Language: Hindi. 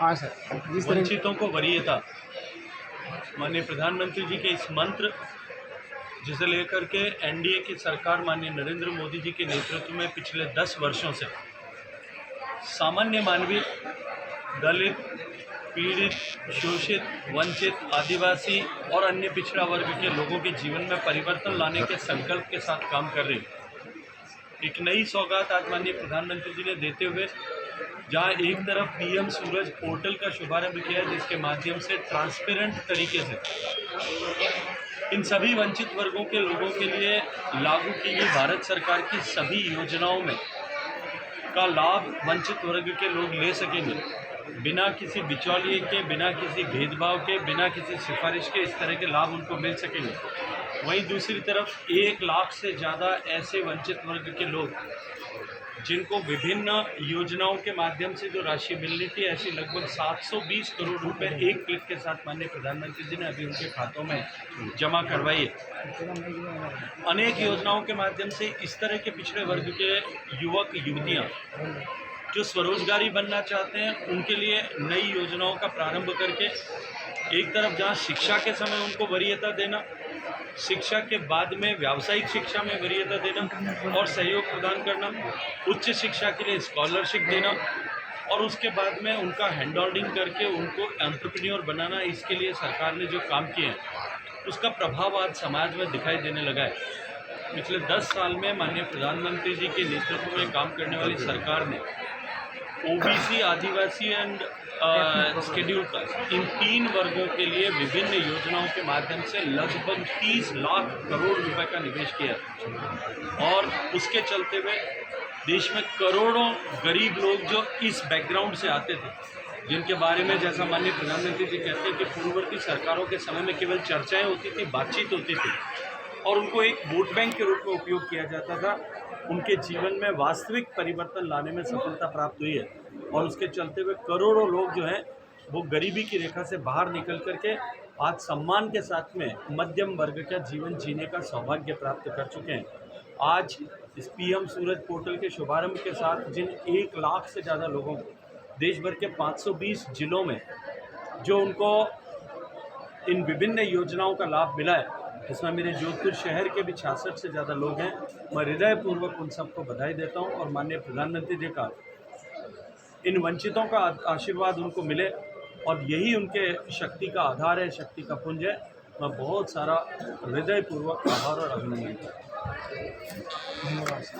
हाँ सर, जिस तरह वंचितों को वरीयता, माननीय प्रधानमंत्री जी के इस मंत्र जिसे लेकर के एनडीए की सरकार माननीय नरेंद्र मोदी जी के नेतृत्व में पिछले 10 वर्षों से सामान्य मानवीय, दलित, पीड़ित, शोषित, वंचित, आदिवासी और अन्य पिछड़ा वर्ग के लोगों के जीवन में परिवर्तन लाने के संकल्प के साथ काम कर रही है। एक नई सौगात आज माननीय प्रधानमंत्री जी ने देते हुए जहां एक तरफ पीएम सूरज पोर्टल का शुभारंभ किया जिसके माध्यम से ट्रांसपेरेंट तरीके से इन सभी वंचित वर्गों के लोगों के लिए लागू की गई भारत सरकार की सभी योजनाओं में का लाभ वंचित वर्ग के लोग ले सकेंगे, बिना किसी बिचौलिए के, बिना किसी भेदभाव के, बिना किसी सिफारिश के इस तरह के लाभ उनको मिल सकेंगे। वहीं दूसरी तरफ 1 लाख से ज़्यादा ऐसे वंचित वर्ग के लोग जिनको विभिन्न योजनाओं के माध्यम से जो राशि मिलनी थी, ऐसी लगभग 720 करोड़ रुपए एक क्लिक के साथ माननीय प्रधानमंत्री जी ने अभी उनके खातों में जमा करवाई है। अनेक योजनाओं के माध्यम से इस तरह के पिछड़े वर्ग के युवक युवतियां जो स्वरोजगारी बनना चाहते हैं उनके लिए नई योजनाओं का प्रारंभ करके एक तरफ जहां शिक्षा के समय उनको वरीयता देना, शिक्षा के बाद में व्यावसायिक शिक्षा में वरीयता देना और सहयोग प्रदान करना, उच्च शिक्षा के लिए स्कॉलरशिप देना और उसके बाद में उनका हैंड होल्डिंग करके उनको एंटरप्रेन्योर बनाना, इसके लिए सरकार ने जो काम किए हैं उसका प्रभाव आज समाज में दिखाई देने लगा है। पिछले 10 साल में माननीय प्रधानमंत्री जी के नेतृत्व में काम करने वाली सरकार ने OBC, adivasi and schedule caste इन 3 वर्गों के लिए विभिन्न योजनाओं के माध्यम से लगभग 30 लाख करोड़ रुपए का निवेश किया और उसके चलते हुए देश में करोड़ों गरीब लोग जो इस बैकग्राउंड से आते थे, जिनके बारे में जैसा माननीय प्रधानमंत्री जी कहते हैं कि पूर्ववर्ती सरकारों के समय में केवल चर्चाएं होती थी, बातचीत होती थी और उनको एक वोट बैंक के रूप में उपयोग किया जाता था, उनके जीवन में वास्तविक परिवर्तन लाने में सफलता प्राप्त हुई है और उसके चलते हुए करोड़ों लोग जो हैं वो गरीबी की रेखा से बाहर निकल करके आज सम्मान के साथ में मध्यम वर्ग का जीवन जीने का सौभाग्य प्राप्त कर चुके हैं। आज इस पीएम सूरज पोर्टल के शुभारंभ के साथ जिन 1 लाख से ज़्यादा लोगों को देश भर के 520 जिलों में जो उनको इन विभिन्न योजनाओं का लाभ मिला है, इसमें मेरे जोधपुर शहर के भी 66 से ज़्यादा लोग हैं। मैं हृदयपूर्वक उन सबको बधाई देता हूं और माननीय प्रधानमंत्री जी का इन वंचितों का आशीर्वाद उनको मिले और यही उनके शक्ति का आधार है, शक्ति का पुंज है। मैं बहुत सारा हृदयपूर्वक आभार और अभिनंदन करता हूँ। धन्यवाद।